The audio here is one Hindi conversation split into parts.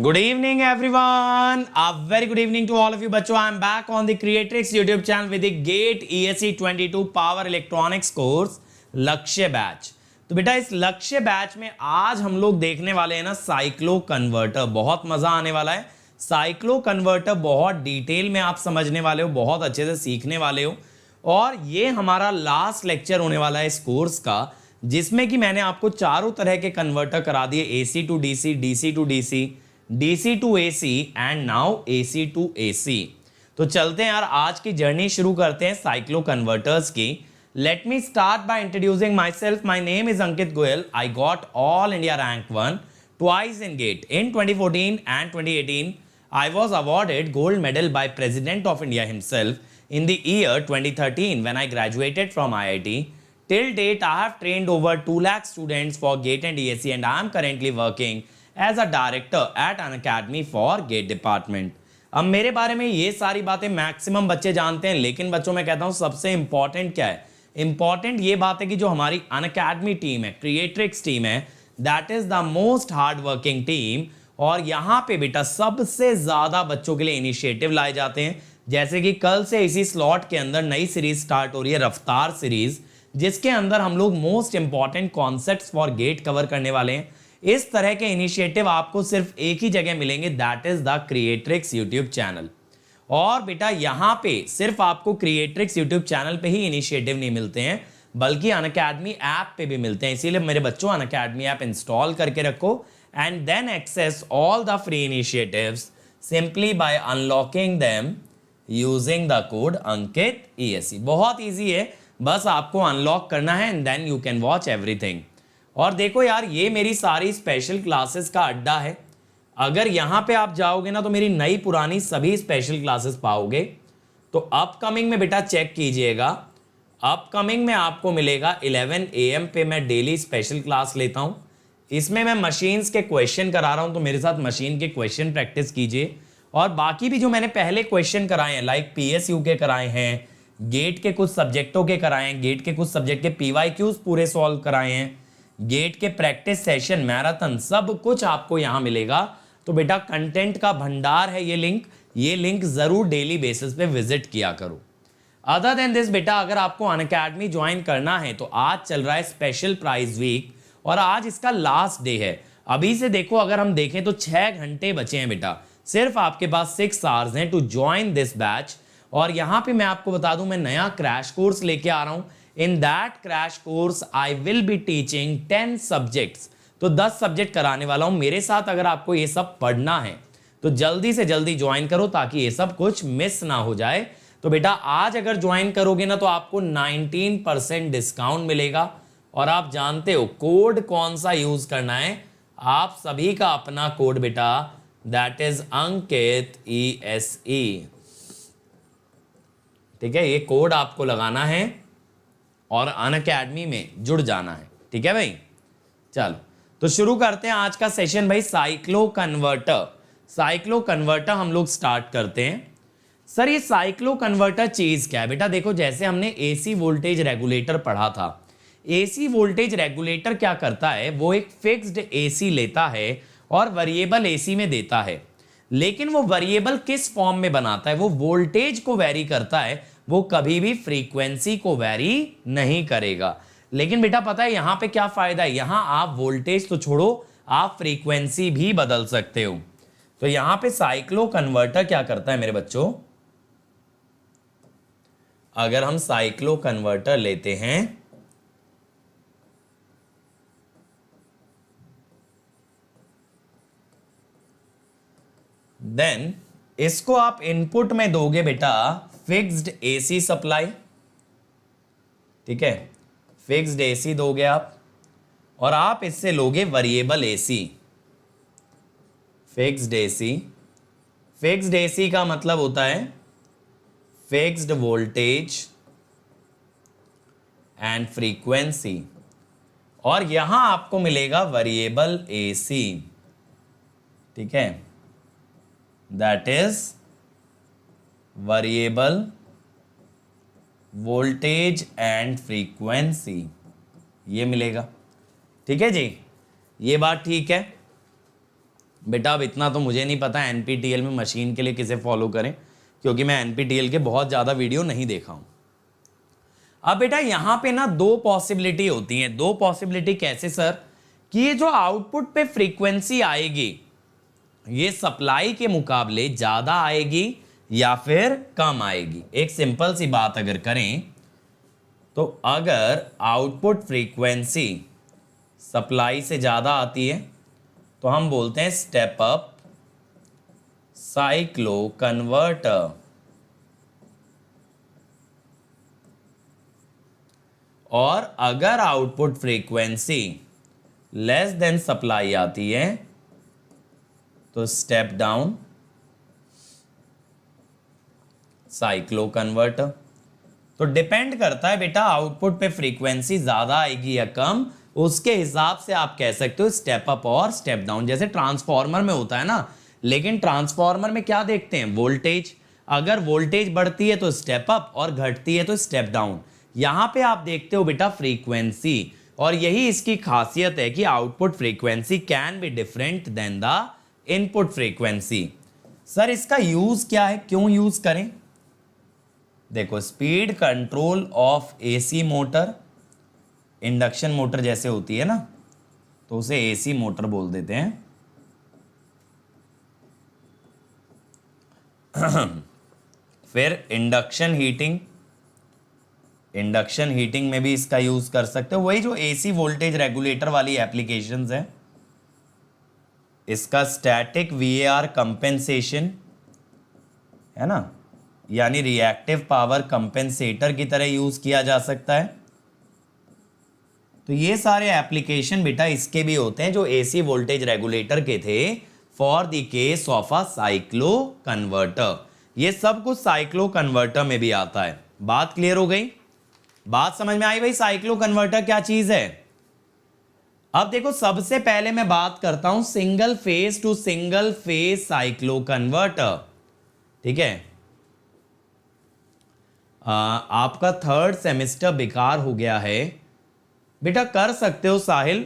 Good evening, everyone. A very good evening to all of you, बच्चों. I am back on the Creatrix YouTube channel with the GATE ESE 22 Power Electronics course लक्ष्य बैच. तो बेटा इस लक्ष्य बैच में आज हम लोग देखने वाले हैं ना साइक्लो कन्वर्टर. बहुत मजा आने वाला है. साइक्लो कन्वर्टर बहुत डिटेल में आप समझने वाले हो, बहुत अच्छे से सीखने वाले हो. और ये हमारा लास्ट लेक्चर होने वाला है इस कोर्स का, जिसमें कि मैंने आपको चारों तरह के कन्वर्टर करा दिए. AC to DC, DC to DC, DC to AC and now AC to AC. तो चलते हैं यार, आज की जर्नी शुरू करते हैं साइक्लो कन्वर्टर्स की. Let me start by introducing my self. My name is Ankit Goyal. I got all India rank 1 twice in GATE. In 2014 and 2018 I was awarded gold medal by President of India himself in the year 2013 when I graduated from IIT. Till date I have trained over 2 lakh students for GATE and ESE and I am currently working as a director at an academy for GATE department. अब मेरे बारे में ये सारी बातें मैक्सिमम बच्चे जानते हैं, लेकिन बच्चों मैं कहता हूं सबसे इंपॉर्टेंट क्या है. इंपॉर्टेंट ये बात है कि जो हमारी अन अकेडमी टीम है, क्रिएट्रिक्स टीम है, that is the most hard working team. और यहाँ पे बेटा सबसे ज्यादा बच्चों के लिए इनिशिएटिव लाए जाते हैं. जैसे कि कल से इसी स्लॉट के अंदर नई सीरीज स्टार्ट हो रही है, रफ्तार सीरीज, जिसके अंदर हम लोग most important concepts for GATE cover करने वाले हैं. इस तरह के इनिशिएटिव आपको सिर्फ एक ही जगह मिलेंगे, that is the creatrix YouTube channel. और बेटा यहां पे सिर्फ आपको क्रिएट्रिक्स यूट्यूब चैनल पे ही इनिशिएटिव नहीं मिलते हैं, बल्कि अनअकैडमी ऐप पे भी मिलते हैं. इसीलिए मेरे बच्चों अनअकैडमी ऐप इंस्टॉल करके रखो and then access all the free initiatives simply by unlocking them using the code Ankit ESE. बहुत ईजी है, बस आपको अनलॉक करना है and then you can watch everything. और देखो यार, ये मेरी सारी स्पेशल क्लासेस का अड्डा है. अगर यहां पे आप जाओगे ना तो मेरी नई पुरानी सभी स्पेशल क्लासेस पाओगे. तो अपकमिंग में बेटा चेक कीजिएगा, अपकमिंग में आपको मिलेगा 11 AM पे मैं डेली स्पेशल क्लास लेता हूं. इसमें मैं मशीन्स के क्वेश्चन करा रहा हूं, तो मेरे साथ मशीन के क्वेश्चन प्रैक्टिस कीजिए. और बाकी भी जो मैंने पहले क्वेश्चन कराए हैं, लाइक PSU के कराए हैं, गेट के कुछ सब्जेक्टों के कराए हैं, गेट के कुछ सब्जेक्ट के PYQs पूरे सॉल्व कराए हैं, गेट के प्रैक्टिस सेशन, मैराथन, सब कुछ आपको यहां मिलेगा. तो बेटा कंटेंट का भंडार है ये लिंक जरूर डेली बेसिस पे विजिट किया करो. अदर देन दिस बेटा, अगर आपको अनअकैडमी ज्वाइन करना है तो आज चल रहा है स्पेशल प्राइज वीक और आज इसका लास्ट डे है. अभी से देखो, अगर हम देखें तो 6 घंटे बचे हैं बेटा. सिर्फ आपके पास 6 आवर्स हैं टू ज्वाइन दिस बैच. और यहां पे मैं आपको बता दूं, मैं नया क्रैश कोर्स लेके आ रहा हूं. In that crash course I will be teaching 10 subjects. तो 10 सब्जेक्ट कराने वाला हूं मेरे साथ. अगर आपको ये सब पढ़ना है तो जल्दी से जल्दी ज्वाइन करो ताकि ये सब कुछ मिस ना हो जाए. तो बेटा आज अगर ज्वाइन करोगे ना तो आपको 19% डिस्काउंट मिलेगा. और आप जानते हो कोड कौन सा यूज करना है, आप सभी का अपना कोड बेटा, दैट इज अंकित ESE. ठीक है, ये कोड आपको लगाना है और अनअकैडमी में जुड़ जाना है. ठीक है भाई, चलो तो शुरू करते हैं आज का सेशन भाई. साइक्लो कन्वर्टर हम लोग स्टार्ट करते हैं. सर ये साइक्लो कन्वर्टर चीज क्या है बेटा? देखो, जैसे हमने AC वोल्टेज रेगुलेटर पढ़ा था. AC वोल्टेज रेगुलेटर क्या करता है, वो एक फिक्स्ड AC लेता है और वेरिएबल AC में देता है. लेकिन वो वेरिएबल किस फॉर्म में बनाता है? वो वोल्टेज को वेरी करता है, वो कभी भी फ्रीक्वेंसी को वेरी नहीं करेगा. लेकिन बेटा पता है यहां पे क्या फायदा है? यहां आप वोल्टेज तो छोड़ो, आप फ्रीक्वेंसी भी बदल सकते हो. तो यहां पे साइक्लो कन्वर्टर क्या करता है मेरे बच्चों? अगर हम साइक्लो कन्वर्टर लेते हैं, देन इसको आप इनपुट में दोगे बेटा फिक्स्ड AC सप्लाई. ठीक है, फिक्स्ड AC दोगे आप और आप इससे लोगे वेरिएबल AC. फिक्स्ड AC का मतलब होता है फिक्स्ड वोल्टेज एंड फ्रीक्वेंसी. और यहां आपको मिलेगा वेरिएबल AC. ठीक है, that is variable voltage and frequency, ये मिलेगा. ठीक है जी, ये बात ठीक है. बेटा अब इतना तो मुझे नहीं पता एनपीटीएल में मशीन के लिए किसे फॉलो करें, क्योंकि मैं एनपीटीएल के बहुत ज़्यादा वीडियो नहीं देखा हूं। अब बेटा यहां पे ना दो पॉसिबिलिटी होती हैं। दो पॉसिबिलिटी कैसे सर? कि ये जो आउटपुट पे फ्रीक्वेंसी आएगी ये सप्लाई के मुकाबले ज़्यादा आएगी या फिर कम आएगी। एक सिंपल सी बात अगर करें तो अगर आउटपुट फ्रीक्वेंसी सप्लाई से ज़्यादा आती है तो हम बोलते हैं स्टेप अप साइक्लो कन्वर्टर, और अगर output frequency less than supply आती है तो स्टेप डाउन साइक्लो कन्वर्टर। तो डिपेंड करता है बेटा आउटपुट पे फ्रीक्वेंसी ज्यादा आएगी या कम, उसके हिसाब से आप कह सकते हो स्टेप अप और स्टेप डाउन। जैसे ट्रांसफार्मर में होता है ना, लेकिन ट्रांसफार्मर में क्या देखते हैं? वोल्टेज। अगर वोल्टेज बढ़ती है तो स्टेप अप और घटती है तो स्टेप डाउन। यहां पे आप देखते हो बेटा फ्रीक्वेंसी, और यही इसकी खासियत है कि output frequency can be different than the input frequency. Sir इसका यूज क्या है, क्यों यूज करें? देखो speed control of AC motor, induction motor जैसे होती है ना तो उसे एसी मोटर बोल देते हैं। फिर इंडक्शन हीटिंग, इंडक्शन हीटिंग में भी इसका यूज कर सकते हो। वही जो एसी वोल्टेज रेगुलेटर वाली एप्लीकेशंस है। इसका स्टैटिक वीएआर कंपेंसेशन है ना, यानी रिएक्टिव पावर कंपेंसेटर की तरह यूज किया जा सकता है। तो ये सारे एप्लीकेशन बेटा इसके भी होते हैं जो एसी वोल्टेज रेगुलेटर के थे for the case of a cyclo converter. ये सब कुछ साइक्लो कन्वर्टर में भी आता है। बात क्लियर हो गई? बात समझ में आई भाई साइक्लो कन्वर्टर क्या चीज है? अब देखो सबसे पहले मैं बात करता हूं single phase to single phase cyclo converter. ठीक है, आपका थर्ड सेमेस्टर बेकार हो गया है बेटा। कर सकते हो साहिल,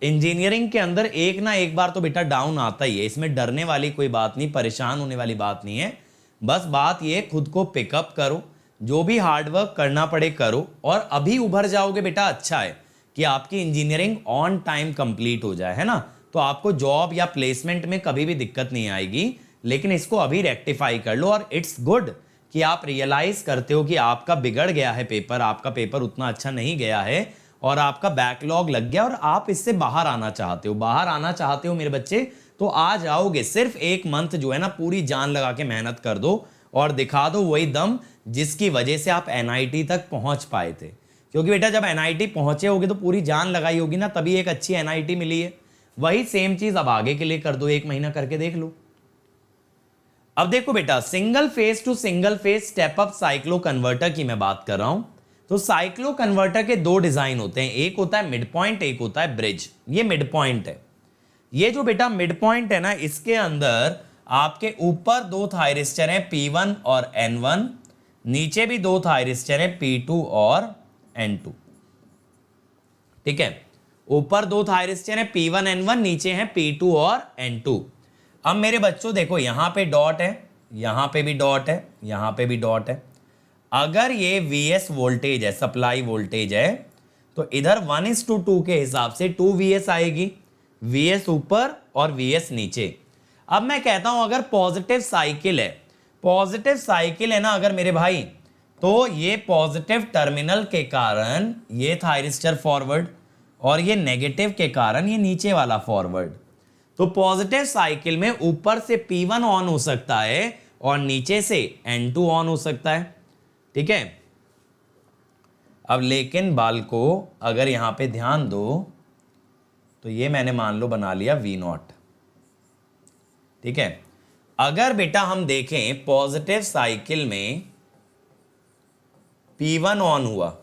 इंजीनियरिंग के अंदर एक ना एक बार तो बेटा डाउन आता ही है, इसमें डरने वाली कोई बात नहीं, परेशान होने वाली बात नहीं है। बस बात ये खुद को पिकअप करो, जो भी हार्डवर्क करना पड़े करो, और अभी उभर जाओगे बेटा। अच्छा है कि आपकी इंजीनियरिंग ऑन टाइम कंप्लीट हो जाए, है ना, तो आपको जॉब या प्लेसमेंट में कभी भी दिक्कत नहीं आएगी। लेकिन इसको अभी रेक्टिफाई कर लो, और इट्स गुड कि आप रियलाइज करते हो कि आपका बिगड़ गया है पेपर, आपका पेपर उतना अच्छा नहीं गया है और आपका बैकलॉग लग गया और आप इससे बाहर आना चाहते हो। बाहर आना चाहते हो मेरे बच्चे, तो आ जाओगे। सिर्फ एक मंथ जो है ना पूरी जान लगा के मेहनत कर दो और दिखा दो वही दम जिसकी वजह से आप एनआईटी तक पहुंच पाए थे। क्योंकि बेटा जब एनआईटी पहुंचे होगे तो पूरी जान लगाई होगी ना, तभी एक अच्छी एनआईटी मिली है। वही सेम चीज अब आगे के लिए कर दो, 1 महीना करके देख लो। अब देखो बेटा single phase to single phase step up cyclo converter की मैं बात कर रहा हूं। तो साइक्लो कन्वर्टर के दो डिजाइन होते हैं, एक होता है मिड पॉइंट, एक होता है ब्रिज। ये मिड पॉइंट है। ये जो बेटा मिड पॉइंट है ना, इसके अंदर आपके ऊपर 2 थायरिस्टर हैं P1 और N1, नीचे भी 2 थायरिस्टर हैं P2 और N2। ठीक है, ऊपर 2 थायरिस्टर हैं P1 N1, नीचे हैं P2 और N2। अब मेरे बच्चों देखो यहां पे डॉट है, यहां पे भी डॉट है, यहां पे भी डॉट है। अगर ये Vs वोल्टेज है, सप्लाई वोल्टेज है, तो इधर 1:2 के हिसाब से 2 Vs आएगी, Vs ऊपर और Vs नीचे। अब मैं कहता हूं अगर पॉजिटिव साइकिल है, पॉजिटिव साइकिल है ना अगर मेरे भाई, तो ये पॉजिटिव टर्मिनल के कारण ये थायरिस्टर फॉरवर्ड और ये नेगेटिव के कारण ये नीचे वाला फॉरवर्ड। तो पॉजिटिव साइकिल में ऊपर से P1 ऑन हो सकता है और नीचे से N2 ऑन हो सकता है। ठीक है, अब लेकिन बाल को अगर यहां पे ध्यान दो तो ये मैंने मान लो बना लिया V0। ठीक है, अगर बेटा हम देखें पॉजिटिव साइकिल में P1 ऑन हुआ,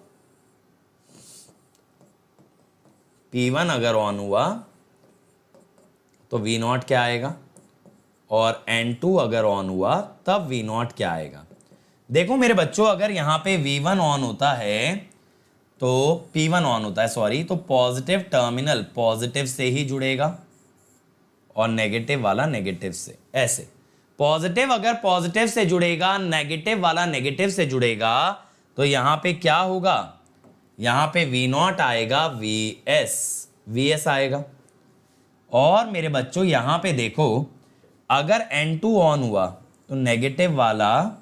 P1 अगर ऑन हुआ तो V0 क्या आएगा, और N2 अगर ऑन हुआ तब V0 क्या आएगा। देखो मेरे बच्चों अगर यहां पे V1 ऑन होता है तो P1 ऑन होता है सॉरी, तो पॉजिटिव टर्मिनल पॉजिटिव से ही जुड़ेगा और नेगेटिव वाला नेगेटिव से, ऐसे। पॉजिटिव अगर पॉजिटिव से जुड़ेगा, नेगेटिव वाला नेगेटिव से जुड़ेगा, तो यहां पे क्या होगा, यहां पे V0 आएगा, VS आएगा। और मेरे बच्चों यहां पे देखो, अगर N2 ऑन हुआ तो नेगेटिव वाला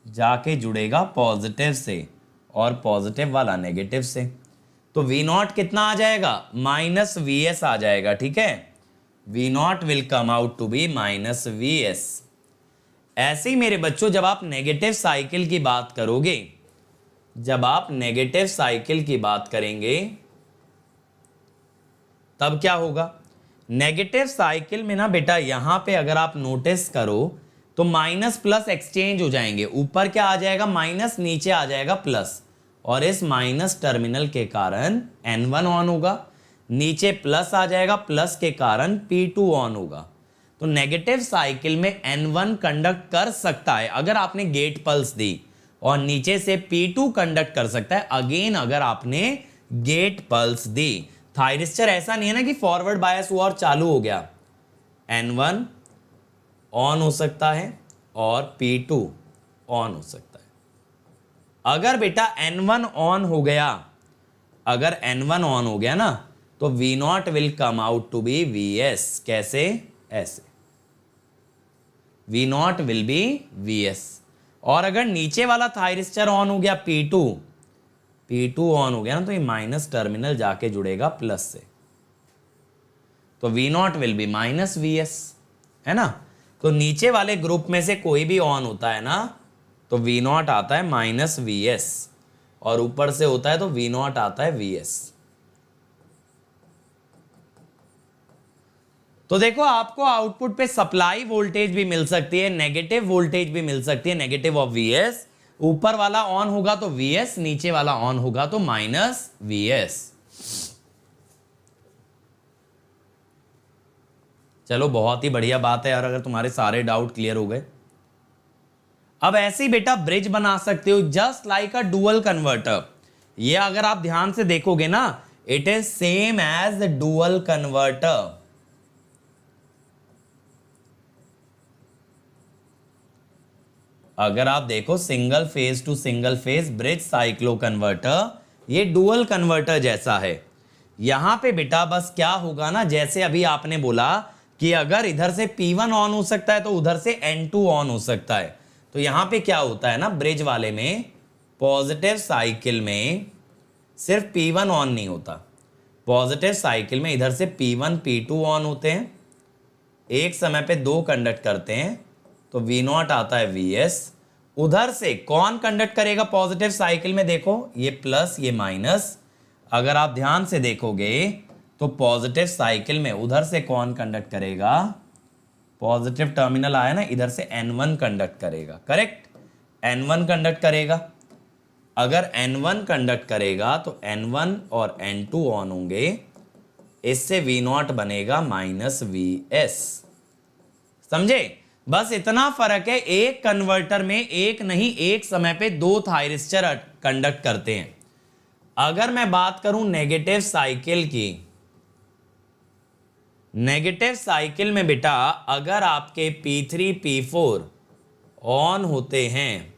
जाके जुड़ेगा पॉजिटिव से और पॉजिटिव वाला नेगेटिव से, तो V0 कितना आ जाएगा, -VS आ जाएगा। ठीक है, V0 will come out to be -VS। ऐसे ही मेरे बच्चों जब आप नेगेटिव साइकिल की बात करोगे, जब आप नेगेटिव साइकिल की बात करेंगे तब क्या होगा, नेगेटिव साइकिल में ना बेटा यहां पे अगर आप नोटिस करो तो माइनस प्लस एक्सचेंज हो जाएंगे। ऊपर क्या आ जाएगा माइनस, नीचे आ जाएगा प्लस, और इस माइनस टर्मिनल के कारण N1 ऑन होगा, नीचे प्लस आ जाएगा, प्लस के कारण P2 ऑन होगा। तो नेगेटिव साइकिल में N1 कंडक्ट कर सकता है अगर आपने गेट पल्स दी, और नीचे से P2 कंडक्ट कर सकता है अगेन अगर आपने गेट पल्स दी। थायरिस्टर ऐसा नहीं है ना कि फॉरवर्ड बायस हुआ और चालू हो गया, N1 ऑन हो सकता है और P2 ऑन हो सकता है। अगर बेटा N1 ऑन हो गया, अगर N1 ऑन हो गया ना, तो V0 will come out to be VS। कैसे, ऐसे, V0 विल बी VS। और अगर नीचे वाला थायरिस्टर ऑन हो गया P2 ऑन हो गया ना, तो ये माइनस टर्मिनल जाके जुड़ेगा प्लस से, तो V0 विल बी -VS, है ना। तो नीचे वाले ग्रुप में से कोई भी ऑन होता है ना, तो V0 आता है -VS, और ऊपर से होता है तो V0 आता है VS। तो देखो आपको आउटपुट पे सप्लाई वोल्टेज भी मिल सकती है, नेगेटिव वोल्टेज भी मिल सकती है, नेगेटिव ऑफ VS। ऊपर वाला ऑन होगा तो VS, नीचे वाला ऑन होगा तो -VS। चलो बहुत ही बढ़िया बात है यार, अगर तुम्हारे सारे डाउट क्लियर हो गए। अब ऐसे ही बेटा ब्रिज बना सकते हो just like a dual converter. ये अगर आप ध्यान से देखोगे ना, it is same as the dual converter. अगर आप देखो single phase to single phase bridge cyclo converter, ये डुअल कन्वर्टर जैसा है। यहां पे बेटा बस क्या होगा ना, जैसे अभी आपने बोला कि अगर इधर से P1 ऑन हो सकता है तो उधर से N2 ऑन हो सकता है। तो यहां पे क्या होता है ना, ब्रिज वाले में पॉजिटिव साइकिल में सिर्फ P1 ऑन नहीं होता, पॉजिटिव साइकिल में इधर से P1 P2 ऑन होते हैं, एक समय पे दो कंडक्ट करते हैं, तो V0 आता है VS। उधर से कौन कंडक्ट करेगा पॉजिटिव साइकिल में, देखो ये प्लस ये माइनस। अगर आप ध्यान से देखोगे तो पॉजिटिव साइकिल में उधर से कौन कंडक्ट करेगा, पॉजिटिव टर्मिनल आया ना, इधर से N1 कंडक्ट करेगा, करेक्ट, N1 कंडक्ट करेगा। अगर N1 कंडक्ट करेगा तो N1 और N2 ऑन होंगे, इससे V0 बनेगा -VS। समझे, बस इतना फर्क है, एक कन्वर्टर में एक नहीं एक समय पे दो थायरिस्टर कंडक्ट करते हैं। अगर मैं बात करूं नेगेटिव साइकिल की, नेगेटिव साइकिल में बेटा अगर आपके P3 P4 ऑन होते हैं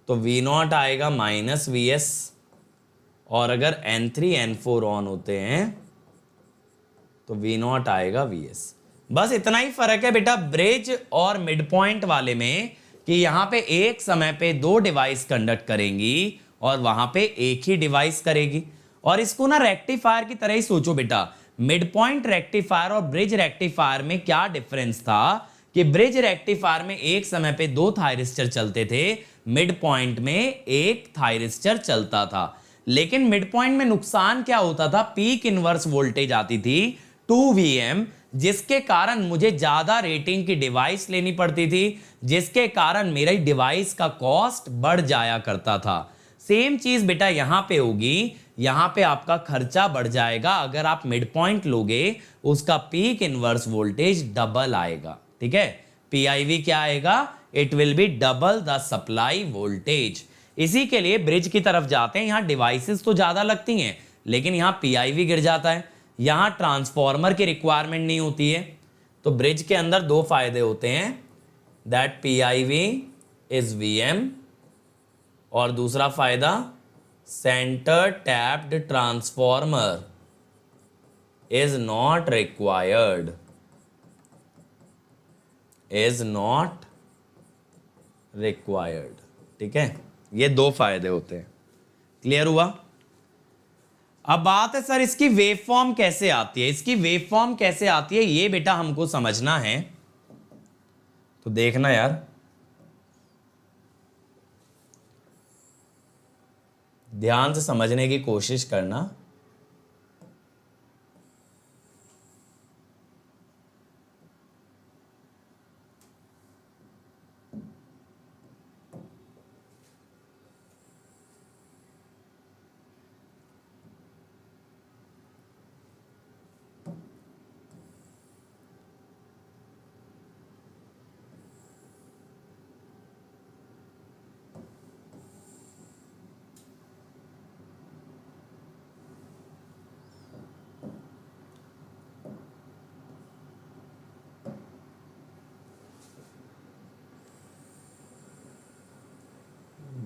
तो V0 आएगा -VS, और अगर N3 N4 ऑन होते हैं तो V0 आएगा VS। बस इतना ही फर्क है बेटा ब्रिज और मिड पॉइंट वाले में, कि यहां पे एक समय पे दो डिवाइस कंडक्ट करेंगी और वहां पे एक ही डिवाइस करेगी। और इसको ना रेक्टिफायर की तरह ही सोचो बेटा, मिड पॉइंट रेक्टिफायर और ब्रिज रेक्टिफायर में क्या डिफरेंस था कि ब्रिज रेक्टिफायर में एक समय पे दो थायरिस्टर चलते थे, मिड पॉइंट में एक थायरिस्टर चलता था। लेकिन मिड पॉइंट में नुकसान क्या होता था, पीक इनवर्स वोल्टेज आती थी 2 VM, जिसके कारण मुझे ज्यादा रेटिंग की डिवाइस लेनी पड़ती थी, जिसके कारण मेरी डिवाइस का कॉस्ट बढ़ जाया करता था। सेम चीज बेटा यहां पे होगी, यहां पे आपका खर्चा बढ़ जाएगा। अगर आप मिड पॉइंट लोगे उसका पीक इनवर्स वोल्टेज डबल आएगा, ठीक है। PIV क्या आएगा, it will be double the supply voltage. इसी के लिए ब्रिज की तरफ जाते हैं, यहां डिवाइसेस तो ज्यादा लगती हैं लेकिन यहां PIV गिर जाता है। यहां ट्रांसफॉर्मर की रिक्वायरमेंट नहीं होती है। तो ब्रिज के अंदर दो फायदे होते हैं, दैट PIV इज VM, और दूसरा फायदा centre tapped transformer is not required, is not required. ठीक है, ये दो फायदे होते हैं। क्लियर हुआ? अब बात है सर इसकी वेव फॉर्म कैसे आती है। इसकी वेव फॉर्म कैसे आती है ये बेटा हमको समझना है। तो देखना यार, ध्यान से समझने की कोशिश करना।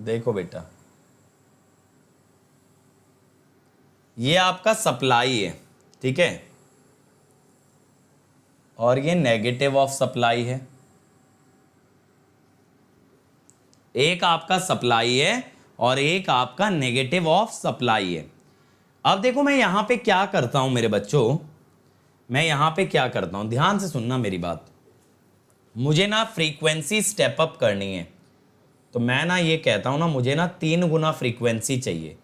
देखो बेटा, ये आपका सप्लाई है, ठीक है, और ये नेगेटिव ऑफ सप्लाई है। एक आपका सप्लाई है और एक आपका नेगेटिव ऑफ सप्लाई है। अब देखो मैं यहां पे क्या करता हूं मेरे बच्चों, मैं यहां पे क्या करता हूं, ध्यान से सुनना मेरी बात। मुझे ना फ्रीक्वेंसी स्टेप अप करनी है, तो मैं ना ये कहता हूं ना, मुझे ना 3 गुना फ्रीक्वेंसी चाहिए।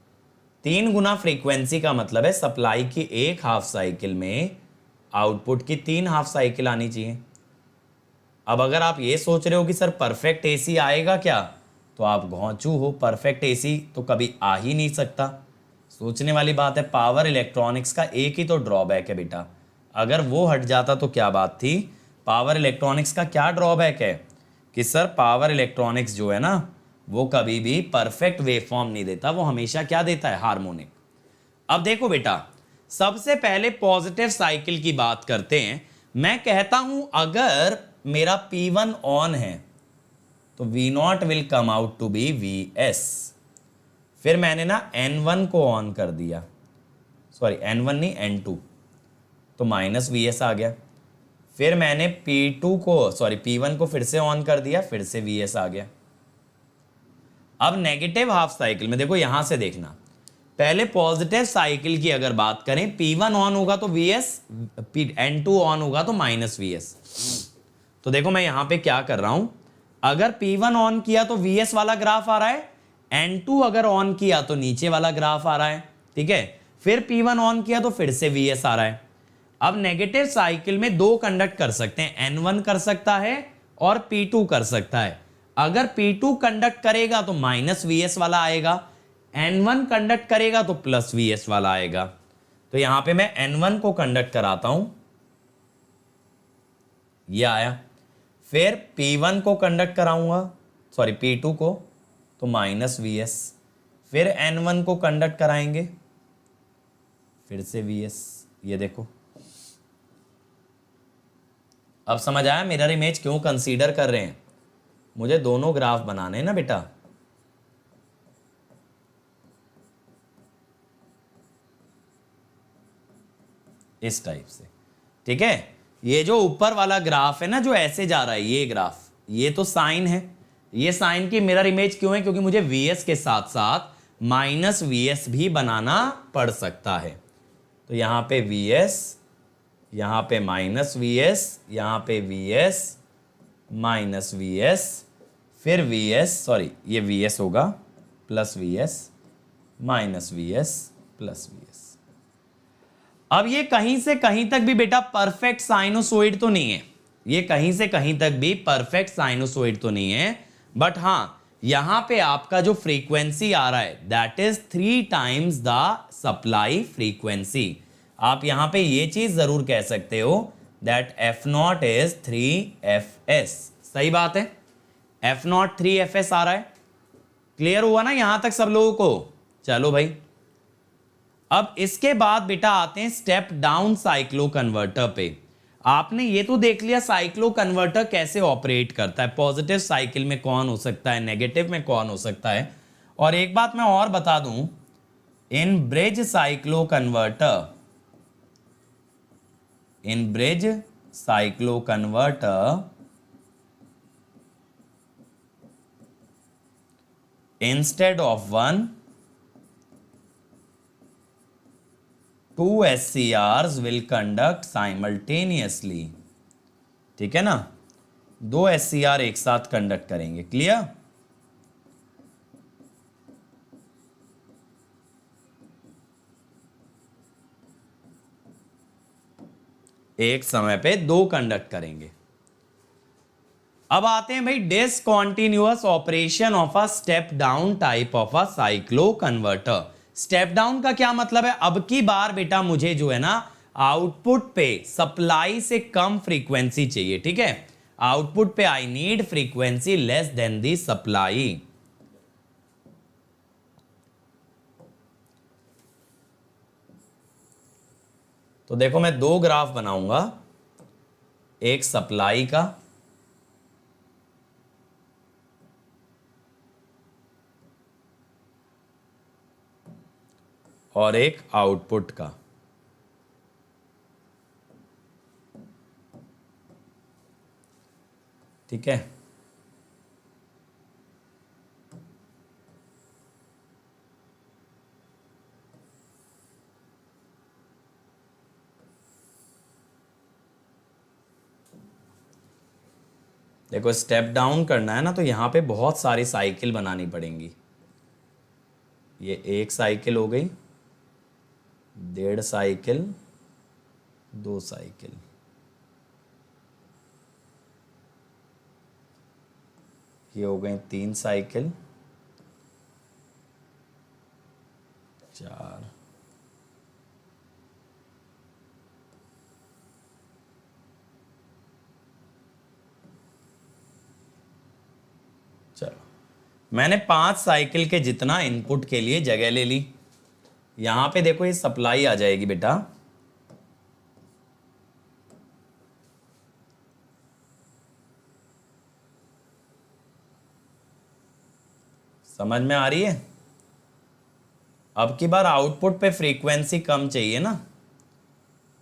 3 गुना फ्रीक्वेंसी का मतलब है सप्लाई की एक हाफ साइकिल में आउटपुट की 3 हाफ साइकिल आनी चाहिए। अब अगर आप ये सोच रहे हो कि सर परफेक्ट AC आएगा क्या, तो आप घोंचू हो। परफेक्ट AC तो कभी आ ही नहीं सकता। सोचने वाली बात है। पावर इलेक्ट्रॉनिक्स का एक ही तो ड्रॉबैक है बेटा, अगर वो हट जाता तो क्या बात थी। पावर इलेक्ट्रॉनिक्स का क्या ड्रॉबैक है कि सर पावर इलेक्ट्रॉनिक्स जो है ना, वो कभी भी परफेक्ट वेवफॉर्म नहीं देता, वो हमेशा क्या देता है, हार्मोनिक। अब देखो बेटा, सबसे पहले पॉजिटिव साइकिल की बात करते हैं। मैं कहता हूं अगर मेरा P1 ऑन है तो V0 will come out to be Vs। फिर मैंने ना N1 को ऑन कर दिया, सॉरी N1 नहीं N2, तो माइनस Vs आ गया। फिर मैंने P2 को सॉरी P1 को फिर से ऑन कर दिया, फिर से Vs आ गया। अब नेगेटिव हाफ साइकिल में देखो, यहां से देखना, पहले पॉजिटिव साइकिल की अगर बात करें, P1 ऑन होगा तो Vs, N2 ऑन होगा तो माइनस Vs। तो देखो मैं यहां पे क्या कर रहा हूं, अगर P1 ऑन किया तो Vs वाला ग्राफ आ रहा है, N2 अगर ऑन किया तो नीचे वाला ग्राफ आ रहा है, ठीक है। फिर P1 ऑन किया तो फिर से Vs आ रहा है। अब नेगेटिव साइकिल में 2 कंडक्ट कर सकते हैं, N1 कर सकता है और P2 कर सकता है। अगर P2 कंडक्ट करेगा तो माइनस Vs वाला आएगा, N1 कंडक्ट करेगा तो प्लस Vs वाला आएगा। तो यहां पे मैं N1 को कंडक्ट कराता हूं, ये आया। फिर P1 को कंडक्ट कराऊंगा, सॉरी P2 को, तो माइनस Vs। फिर N1 को कंडक्ट कराएंगे, फिर से Vs। ये देखो, अब समझ आया मिरर इमेज क्यों कंसीडर कर रहे हैं। मुझे दोनों ग्राफ बनाने हैं ना बेटा। इस टाइप से, ठीक है। ये जो ऊपर वाला ग्राफ है ना, जो ऐसे जा रहा है, ये ग्राफ, ये तो साइन है। ये साइन की मिरर इमेज क्यों है, क्योंकि मुझे Vs के साथ साथ माइनस Vs भी बनाना पड़ सकता है। तो यहां पे Vs, यहां पे माइनस Vs, यहां पे Vs माइनस Vs, फिर Vs, सॉरी ये Vs होगा plus Vs minus Vs plus Vs। अब ये कहीं से कहीं तक भी बेटा परफेक्ट साइनोसॉइड तो नहीं है, ये कहीं से कहीं तक भी परफेक्ट साइनोसॉइड तो नहीं है, बट हां यहां पे आपका जो फ्रीक्वेंसी आ रहा है that is 3 times the supply frequency. आप यहां पे ये चीज जरूर कह सकते हो दैट F0 इज 3Fs। सही बात है, F0 3Fs आ रहा है। क्लियर हुआ ना यहां तक सब लोगों को? चलो भाई, अब इसके बाद बेटा आते हैं स्टेप डाउन साइक्लो कन्वर्टर पे। आपने ये तो देख लिया साइक्लो कन्वर्टर कैसे ऑपरेट करता है, पॉजिटिव साइकिल में कौन हो सकता है, नेगेटिव में कौन हो सकता है। और एक बात मैं और बता दूं, in bridge cyclo converter, in bridge cyclo converter instead of 1 2 SCRs will conduct simultaneously। ठीक है ना, 2 SCR एक साथ कंडक्ट करेंगे। क्लियर? एक समय पे 2 कंडक्ट करेंगे। अब आते हैं भाई discontinuous operation of a step down type of a cyclo converter. Step down का क्या मतलब है? अब की बार बेटा मुझे जो है ना आउटपुट पे सप्लाई से कम फ्रीक्वेंसी चाहिए। ठीक है, आउटपुट पे I need frequency less than the supply. तो देखो मैं 2 ग्राफ बनाऊंगा, एक सप्लाई का और एक आउटपुट का। ठीक है, देखो स्टेप डाउन करना है ना तो यहां पे बहुत सारी साइकिल बनानी पड़ेंगी। ये 1 साइकिल हो गई, 1.5 साइकिल, 2 साइकिल, ये हो गई 3 साइकिल, 4, चलो मैंने 5 साइकिल के जितना इनपुट के लिए जगह ले ली। यहां पे देखो ये सप्लाई आ जाएगी बेटा, समझ में आ रही है? अब की बार आउटपुट पे फ्रीक्वेंसी कम चाहिए ना,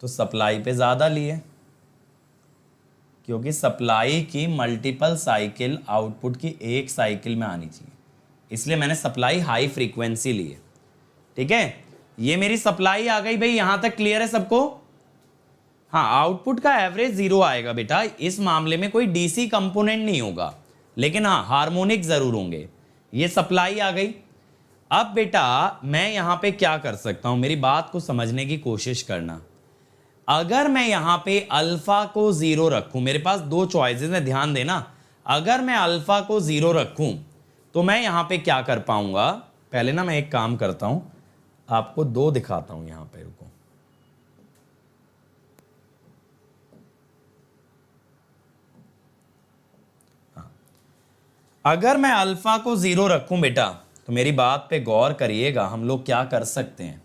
तो सप्लाई पे ज्यादा लिए, क्योंकि सप्लाई की मल्टीपल साइकिल आउटपुट की 1 साइकिल में आनी चाहिए, इसलिए मैंने सप्लाई हाई फ्रीक्वेंसी ली है। ठीक है, ये मेरी सप्लाई आ गई भाई, यहां तक क्लियर है सबको? हाँ, आउटपुट का एवरेज 0 आएगा बेटा, इस मामले में कोई डीसी कंपोनेंट नहीं होगा, लेकिन हाँ हार्मोनिक जरूर होंगे। ये सप्लाई आ गई। अब बेटा मैं यहां पे क्या कर सकता हूं, मेरी बात को समझने की कोशिश करना। अगर मैं यहां पे अल्फा को 0 रखूं, मेरे पास 2 चॉइसेस हैं, ध्यान देना। अगर मैं अल्फा को 0 रखूं तो मैं यहां पे क्या कर पाऊंगा, पहले ना मैं एक काम करता हूं, आपको 2 दिखाता हूं यहां पे, रुको। हाँ, अगर मैं अल्फा को 0 रखूं बेटा, तो मेरी बात पे गौर करिएगा, हम लोग क्या कर सकते हैं,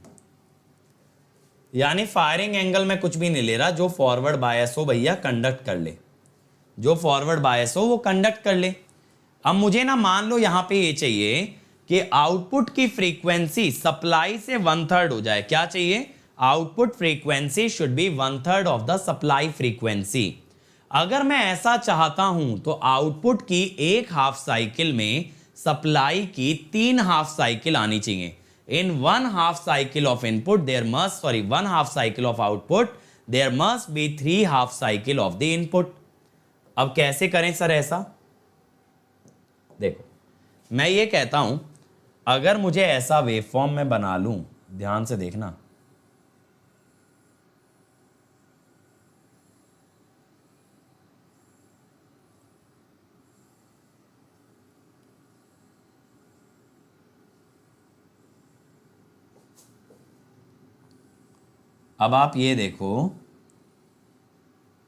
यानी फायरिंग एंगल में कुछ भी नहीं ले रहा, जो फॉरवर्ड बायस हो भैया कंडक्ट कर ले, जो फॉरवर्ड बायस हो वो कंडक्ट कर ले। अब मुझे ना मान लो यहां पे ये चाहिए कि आउटपुट की फ्रीक्वेंसी सप्लाई से 1/3 हो जाए। क्या चाहिए? Output frequency should be 1/3 of the supply frequency. अगर मैं ऐसा चाहता हूं तो आउटपुट की 1 हाफ साइकिल में सप्लाई की 3 हाफ साइकिल आनी चाहिए। In 1 half cycle of input, 1 half cycle of output, there must be 3 half cycle of the input। अब कैसे करें सर ऐसा? देखो मैं ये कहता हूं, अगर मुझे ऐसा वेवफॉर्म में बना लूं, ध्यान से देखना, अब आप ये देखो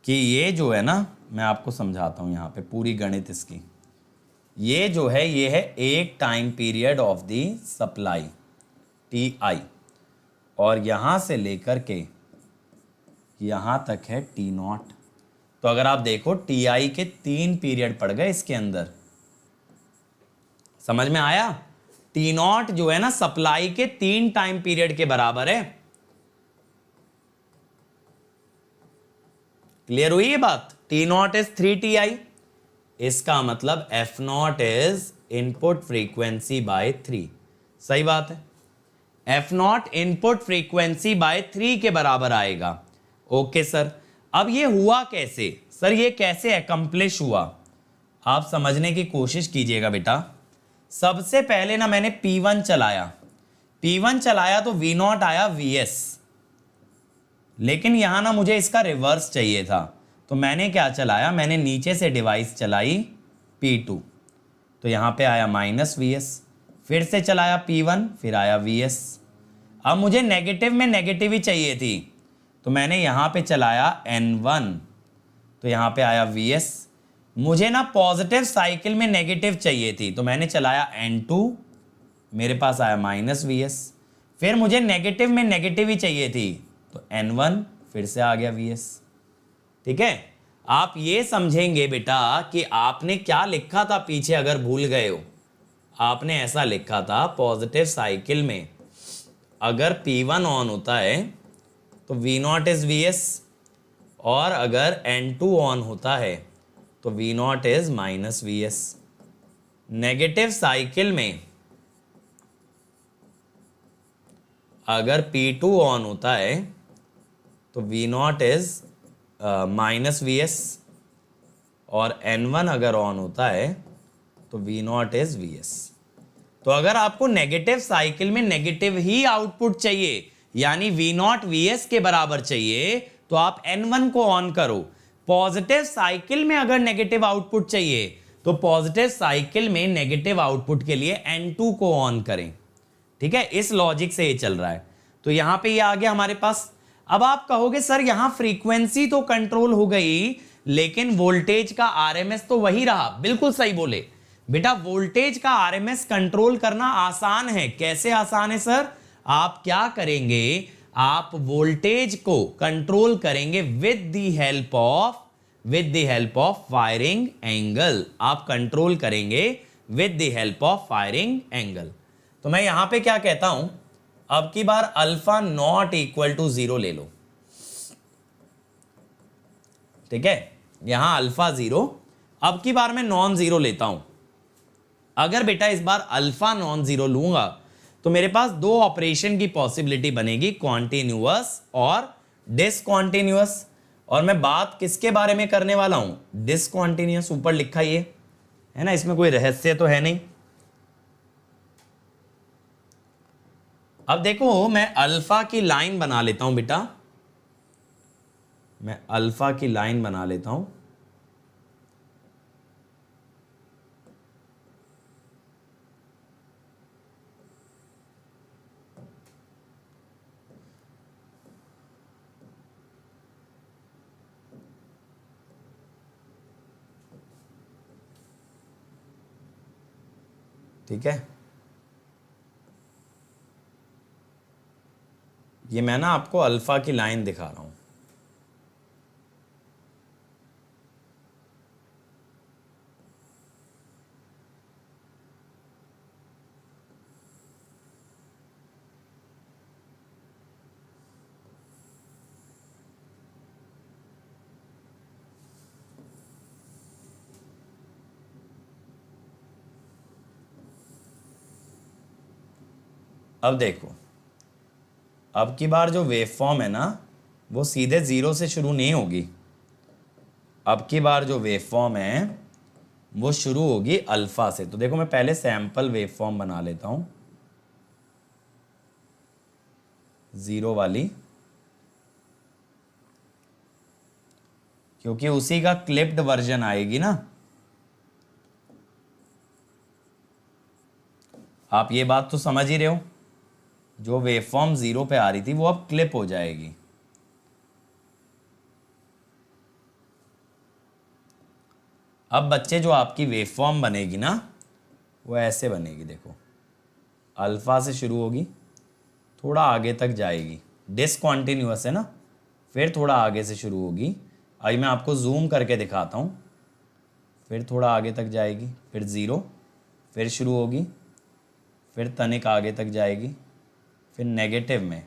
कि ये जो है ना, मैं आपको समझाता हूं यहां पे पूरी गणित इसकी। ये जो है ये है एक time period of the supply TI, और यहां से लेकर के यहां तक है टी नॉट। तो अगर आप देखो टी आई के 3 पीरियड पड़ गए इसके अंदर। समझ में आया? टी नॉट जो है ना सप्लाई के 3 टाइम पीरियड के बराबर है। क्लियर हुई ये बात? T naught is 3 ti। इसका मतलब F naught is input frequency by 3। सही बात है। F naught input frequency by 3 के बराबर आएगा। ओके सर, अब ये हुआ कैसे? सर ये कैसे अकम्प्लिश हुआ, आप समझने की कोशिश कीजिएगा बेटा। सबसे पहले ना मैंने P1 चलाया, P1 चलाया तो V0 आया Vs, लेकिन यहां ना मुझे इसका रिवर्स चाहिए था। तो मैंने क्या चलाया, मैंने नीचे से डिवाइस चलाई P2, तो यहां पे आया -Vs। फिर से चलाया P1, फिर आया Vs। अब मुझे नेगेटिव में नेगेटिव ही चाहिए थी, तो मैंने यहां पे चलाया N1, तो यहां पे आया Vs। मुझे ना पॉजिटिव साइकिल में नेगेटिव चाहिए थी, तो मैंने चलाया N2, मेरे पास आया -Vs। फिर मुझे नेगेटिव में नेगेटिव ही चाहिए थी, तो N1, फिर से आ गया Vs। ठीक है, आप ये समझेंगे बेटा कि आपने क्या लिखा था पीछे, अगर भूल गए हो। आपने ऐसा लिखा था पॉजिटिव साइकिल में अगर P1 ऑन होता है तो V0 इज Vs, और अगर N2 ऑन होता है तो V0 is -Vs। Negative cycle में अगर P2 ऑन होता है तो V0 इज -Vs, और N1 अगर ऑन होता है तो V0 इज Vs। तो अगर आपको नेगेटिव साइकिल में नेगेटिव ही आउटपुट चाहिए, यानी V0 Vs के बराबर चाहिए, तो आप N1 को ऑन करो। पॉजिटिव साइकिल में अगर नेगेटिव आउटपुट चाहिए तो पॉजिटिव साइकिल में नेगेटिव आउटपुट के लिए N2 को ऑन करें। ठीक है, इस लॉजिक से ये चल रहा है। तो यहां पे ये आ गया हमारे पास। अब आप कहोगे सर यहां फ्रीक्वेंसी तो कंट्रोल हो गई, लेकिन वोल्टेज का आरएमएस तो वही रहा। बिल्कुल सही बोले बेटा, वोल्टेज का आरएमएस कंट्रोल करना आसान है। कैसे आसान है सर? आप क्या करेंगे, आप वोल्टेज को कंट्रोल करेंगे with the help of firing angle. आप कंट्रोल करेंगे with the help of firing angle. तो मैं यहां पे क्या कहता हूं, अब की बार अल्फा नॉट इक्वल टू 0 ले लो। ठीक है, यहां अल्फा 0, अब की बार मैं नॉन जीरो लेता हूं। अगर बेटा इस बार अल्फा नॉन जीरो लूंगा तो मेरे पास 2 ऑपरेशन की पॉसिबिलिटी बनेगी, कॉन्टिन्यूअस और डिसकॉन्टिन्यूअस। और मैं बात किसके बारे में करने वाला हूं? डिसकॉन्टिन्यूअस। ऊपर लिखा ये है ना, इसमें कोई रहस्य तो है नहीं। अब देखो मैं अल्फा की लाइन बना लेता हूं बेटा, मैं अल्फा की लाइन बना लेता हूं। ठीक है, ये मैं ना आपको अल्फा की लाइन दिखा रहा हूं। अब देखो, अब की बार जो वेव फॉर्म है ना वो सीधे 0 से शुरू नहीं होगी। अब की बार जो वेव फॉर्म है वो शुरू होगी अल्फा से। तो देखो मैं पहले सैंपल वेव फॉर्म बना लेता हूं, 0 वाली, क्योंकि उसी का क्लिप्ड वर्जन आएगी ना। आप ये बात तो समझ ही रहे हो, जो वेवफॉर्म 0 पे आ रही थी वो अब क्लिप हो जाएगी। अब बच्चे जो आपकी वेवफॉर्म बनेगी ना वो ऐसे बनेगी। देखो अल्फा से शुरू होगी थोड़ा आगे तक जाएगी, डिसकॉन्टिन्यूअस है ना, फिर थोड़ा आगे से शुरू होगी। अभी मैं आपको जूम करके दिखाता हूँ। फिर थोड़ा आगे तक जाएगी, फिर ज़ीरो, फिर शुरू होगी, फिर तनिक आगे तक जाएगी, फिर नेगेटिव में।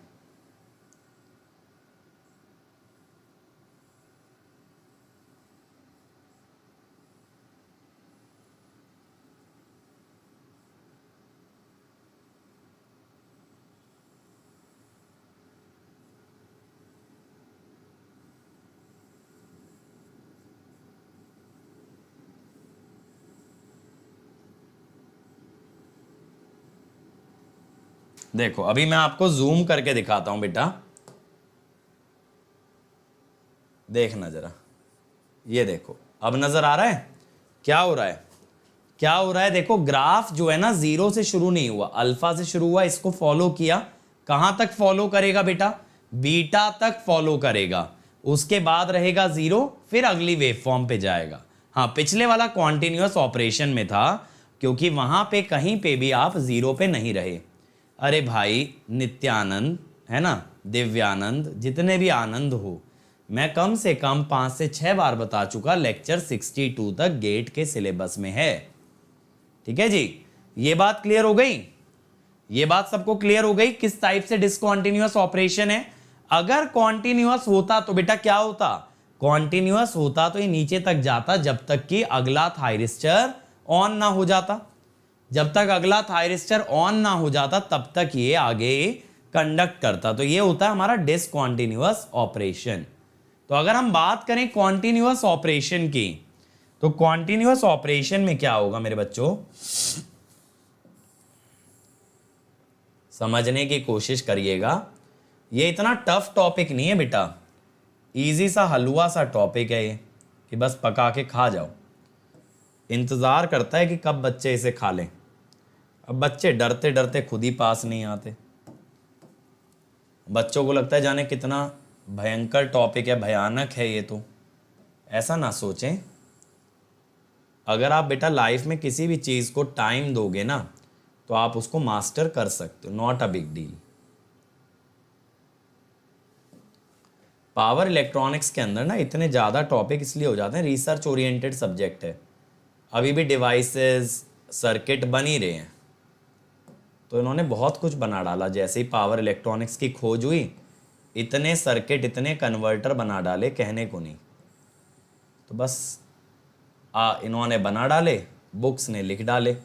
देखो अभी मैं आपको जूम करके दिखाता हूं बेटा, देखना जरा, ये देखो अब नजर आ रहा है क्या हो रहा है, क्या हो रहा है। देखो ग्राफ जो है ना जीरो से शुरू नहीं हुआ, अल्फा से शुरू हुआ, इसको फॉलो किया, कहां तक फॉलो करेगा बेटा, बीटा तक फॉलो करेगा, उसके बाद रहेगा जीरो, फिर अगली वेव फॉर्म पे जाएगा। हाँ पिछले वाला कॉन्टिन्यूअस ऑपरेशन में था, क्योंकि वहां पे कहीं पे भी आप जीरो पे नहीं रहे। अरे भाई नित्यानंद है ना, दिव्यानंद, जितने भी आनंद हो, मैं कम से कम 5 से 6 बार बता चुका, लेक्चर 62 तक गेट के सिलेबस में है। ठीक है जी, ये बात क्लियर हो गई, ये बात सबको क्लियर हो गई किस टाइप से डिसकंटीन्यूअस ऑपरेशन है। अगर कॉन्टिन्यूअस होता तो बेटा क्या होता, कॉन्टिन्यूअस होता तो ये नीचे तक जाता जब तक कि अगला थायरिस्टर ऑन ना हो जाता, जब तक अगला थायरिस्टर ऑन ना हो जाता तब तक ये आगे कंडक्ट करता। तो ये होता है हमारा डिसकंटीन्यूअस ऑपरेशन। तो अगर हम बात करें कॉन्टिन्यूअस ऑपरेशन की, तो कॉन्टिन्यूअस ऑपरेशन में क्या होगा मेरे बच्चों, समझने की कोशिश करिएगा। ये इतना टफ टॉपिक नहीं है बेटा, इजी सा हलवा सा टॉपिक है ये, कि बस पका के खा जाओ। इंतज़ार करता है कि कब बच्चे इसे खा लें। अब बच्चे डरते डरते खुद ही पास नहीं आते। बच्चों को लगता है जाने कितना भयंकर टॉपिक है, भयानक है ये। तो ऐसा ना सोचें, अगर आप बेटा लाइफ में किसी भी चीज़ को टाइम दोगे ना तो आप उसको मास्टर कर सकते हो, not a big deal. Power electronics के अंदर ना इतने ज़्यादा टॉपिक इसलिए हो जाते हैं, रिसर्च ओरिएंटेड सब्जेक्ट है, अभी भी डिवाइसेस सर्किट बन ही रहे हैं, तो इन्होंने बहुत कुछ बना डाला। जैसे ही पावर इलेक्ट्रॉनिक्स की खोज हुई, इतने सर्किट इतने कन्वर्टर बना डाले कहने को नहीं। तो बस इन्होंने बना डाले, बुक्स ने लिख डाले,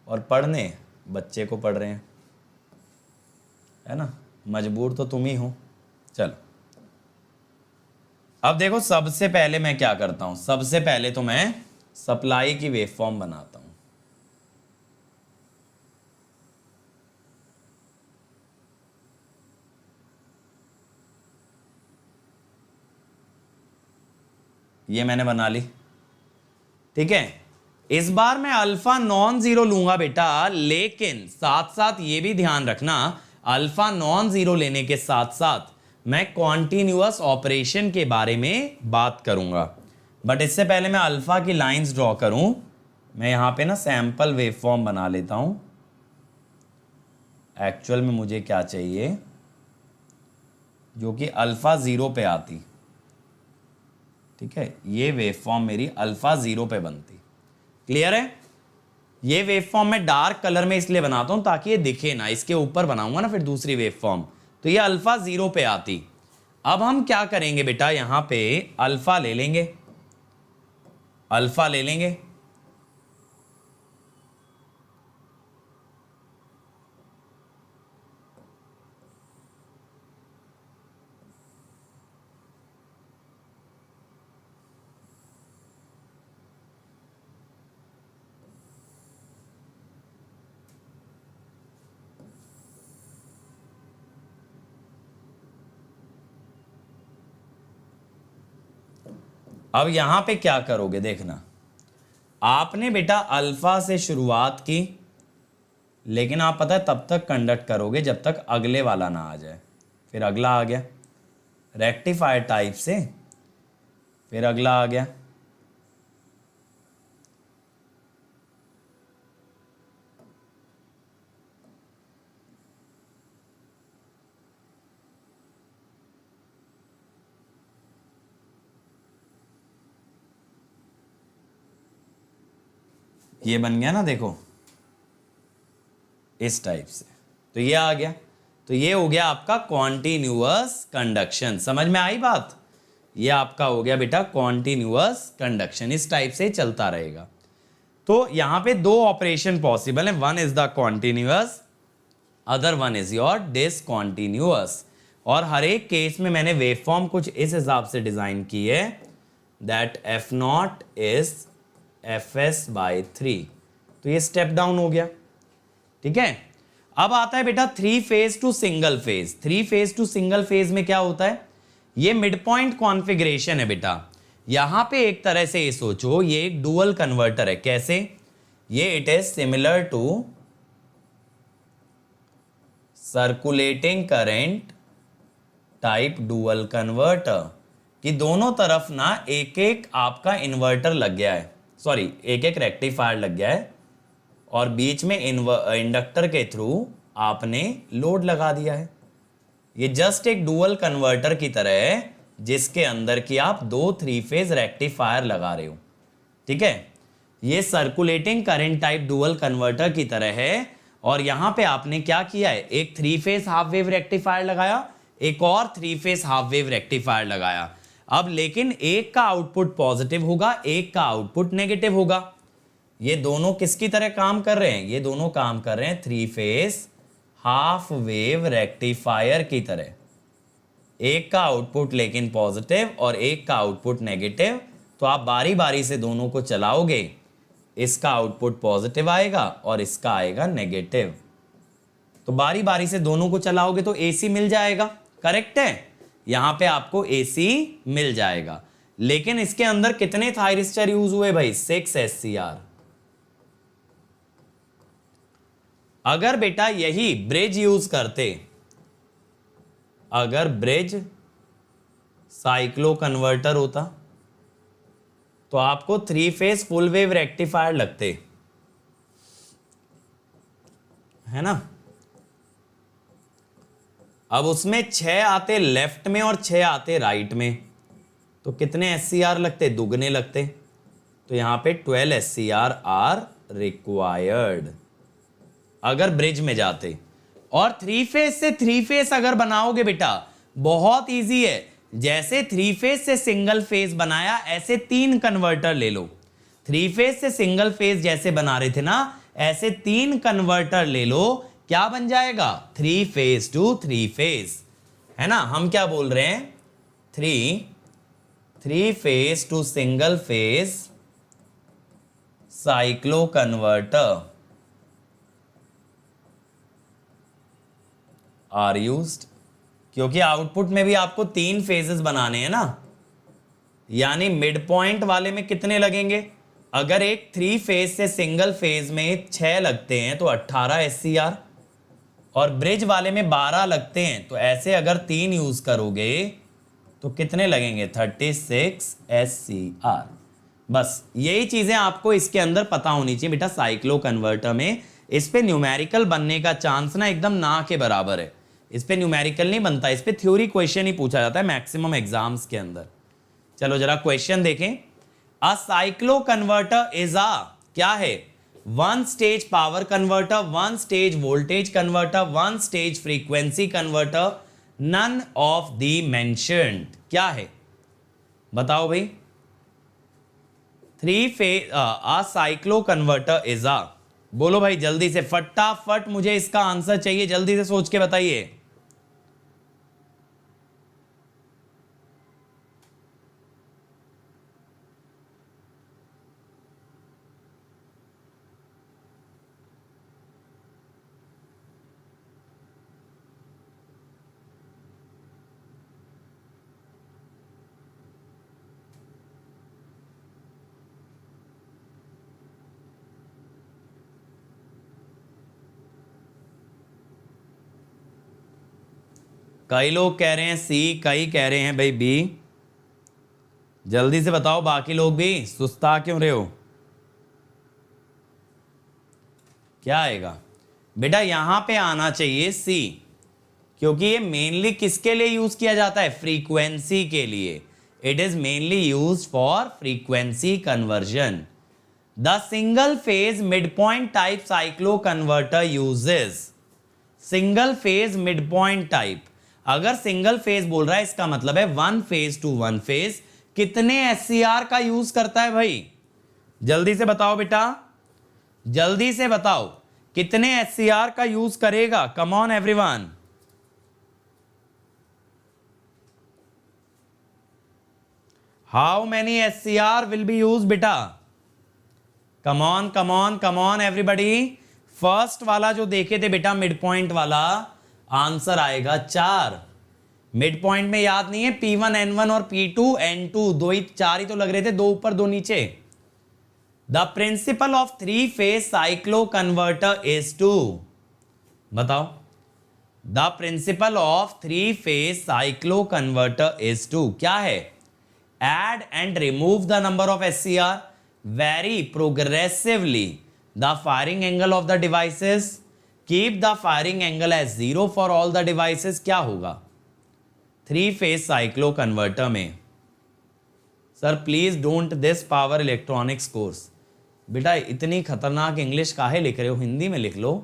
और पढ़ने बच्चे को पढ़ रहे हैं, है ना, मजबूर तो तुम ही हो। चलो अब देखो, सबसे पहले मैं क्या करता हूं, सबसे पहले तो मैं सप्लाई की वेवफॉर्म बनाता हूं। ये मैंने बना ली, ठीक है। इस बार मैं अल्फा नॉन जीरो लूंगा बेटा, लेकिन साथ साथ ये भी ध्यान रखना, अल्फा नॉन जीरो लेने के साथ साथ मैं कॉन्टिन्यूअस ऑपरेशन के बारे में बात करूंगा। बट इससे पहले मैं अल्फा की लाइंस ड्रॉ करूं, मैं यहां पे ना सैंपल वेवफॉर्म बना लेता हूं। एक्चुअल में मुझे क्या चाहिए, जो कि अल्फा जीरो पे आती, ठीक है, ये वेवफॉर्म मेरी अल्फा जीरो पे बनती। क्लियर है। ये वेवफॉर्म मैं डार्क कलर में इसलिए बनाता हूं ताकि ये दिखे ना, इसके ऊपर बनाऊंगा ना फिर दूसरी वेवफॉर्म, तो ये अल्फा जीरो पे आती। अब हम क्या करेंगे बेटा, यहां पे अल्फा ले लेंगे, अल्फा ले लेंगे, अब यहां पे क्या करोगे देखना, आपने बेटा अल्फा से शुरुआत की, लेकिन आप पता है तब तक कंडक्ट करोगे जब तक अगले वाला ना आ जाए। फिर अगला आ गया रेक्टिफायर टाइप से, फिर अगला आ गया, ये बन गया ना, देखो इस टाइप से, तो ये आ गया। तो ये हो गया आपका कॉन्टिन्यूअस कंडक्शन। समझ में आई बात? ये आपका हो गया बेटा कॉन्टिन्यूअस कंडक्शन, इस टाइप से चलता रहेगा। तो यहां पे दो ऑपरेशन पॉसिबल है, one is the continuous, other one is your discontinuous. और हर एक केस में मैंने वेवफॉर्म कुछ इस हिसाब से डिजाइन की है, that F naught is F S by 3। तो ये स्टेप डाउन हो गया, ठीक है। अब आता है बेटा three phase to single phase. Three phase to single phase में क्या होता है, ये मिड पॉइंट कॉन्फ़िगरेशन है बेटा। यहां पे एक तरह से ये सोचो, ये एक डुअल कन्वर्टर है। कैसे? ये it is similar to circulating current type dual converter, कि दोनों तरफ ना एक एक आपका इन्वर्टर लग गया है, सॉरी एक एक रेक्टिफायर लग गया है, और बीच में इंडक्टर के थ्रू आपने लोड लगा दिया है। ये जस्ट एक डुअल कन्वर्टर की तरह है, जिसके अंदर की आप दो थ्री फेज रेक्टिफायर लगा रहे हो, ठीक है। ये circulating current type dual converter की तरह है, और यहां पे आपने क्या किया है, एक three phase half wave rectifier लगाया, एक और three phase half wave rectifier लगाया। अब लेकिन एक का आउटपुट पॉजिटिव होगा, एक का आउटपुट नेगेटिव होगा। ये दोनों किसकी तरह काम कर रहे हैं? ये दोनों काम कर रहे हैं three phase half wave rectifier की तरह। एक का आउटपुट लेकिन पॉजिटिव और एक का आउटपुट नेगेटिव, तो आप बारी बारी से दोनों को चलाओगे, इसका आउटपुट पॉजिटिव आएगा और इसका आएगा नेगेटिव। तो बारी बारी से दोनों को चलाओगे तो एसी मिल जाएगा, करेक्ट है। यहां पे आपको एसी मिल जाएगा। लेकिन इसके अंदर कितने थायरिस्टर यूज हुए भाई? 6 SCR। अगर बेटा यही ब्रिज यूज करते, अगर ब्रिज साइक्लो कन्वर्टर होता, तो आपको three phase full wave rectifier लगते, है ना। अब उसमें 6 आते लेफ्ट में और 6 आते राइट में, तो कितने SCR लगते? दुगने लगते। तो यहां पे 12 SCR आर रिक्वायर्ड अगर ब्रिज में जाते। और थ्री फेज से थ्री फेज अगर बनाओगे बेटा, बहुत इजी है। जैसे थ्री फेज से सिंगल फेज बनाया, ऐसे 3 कन्वर्टर ले लो। थ्री फेज से सिंगल फेज जैसे बना रहे थे ना, ऐसे 3 कन्वर्टर ले लो। क्या बन जाएगा? Three phase to three phase, है ना। हम क्या बोल रहे हैं? Three phase to single phase cyclo converter are used, क्योंकि आउटपुट में भी आपको 3 फेजेस बनाने हैं ना। यानी मिड पॉइंट वाले में कितने लगेंगे? अगर एक थ्री फेज से सिंगल फेज में 6 लगते हैं तो 18 SCR, और ब्रिज वाले में 12 लगते हैं, तो ऐसे अगर 3 यूज करोगे तो कितने लगेंगे? 36 SCR। बस यही चीजें आपको इसके अंदर पता होनी चाहिए बेटा। साइक्लो कन्वर्टर में इस पे न्यूमेरिकल बनने का चांस ना एकदम ना के बराबर है। इस पे न्यूमेरिकल नहीं बनता, इस पे थ्योरी क्वेश्चन ही पूछा जाता है मैक्सिमम एग्जाम्स के अंदर। चलो जरा क्वेश्चन देखें। A cyclo converter is a, क्या है? 1 stage power converter, 1 stage voltage converter, 1 stage frequency converter, none of the mentioned. क्या है बताओ भाई? Three phase a cyclo converter is a, बोलो भाई जल्दी से, फटाफट मुझे इसका आंसर चाहिए, जल्दी से सोच के बताइए। कई लोग कह रहे हैं सी, कई कह रहे हैं भाई बी। जल्दी से बताओ, बाकी लोग भी सुस्ता क्यों रहे हो? क्या आएगा बेटा? यहां पे आना चाहिए सी, क्योंकि ये मेनली किसके लिए यूज किया जाता है? फ्रीक्वेंसी के लिए। It is mainly use for frequency conversion. The single phase mid point type cyclo converter uses, single phase mid point type, अगर सिंगल फेज बोल रहा है इसका मतलब है one phase two one phase, कितने एससीआर का यूज करता है भाई? जल्दी से बताओ बेटा, जल्दी से बताओ कितने एससीआर का यूज करेगा? Come on everyone, how many SCR will be use बेटा? Come on come on come on everybody. First वाला जो देखे थे बेटा मिड पॉइंट वाला, आंसर आएगा 4। मिड पॉइंट में याद नहीं है P1 N1 और P2 N2, दो ही 4 ही तो लग रहे थे, दो ऊपर दो नीचे। The principle of three phase cyclo converter is to, बताओ। The principle of three phase cyclo converter is to क्या है? Add and remove the number of SCR, vary progressively the firing angle of the devices, keep the firing angle as 0 for all the devices। क्या होगा थ्री फेज साइक्लो कन्वर्टर में? Sir please don't this power electronics course. बेटा इतनी खतरनाक इंग्लिश काहे लिख रहे हो? हिंदी में लिख लो,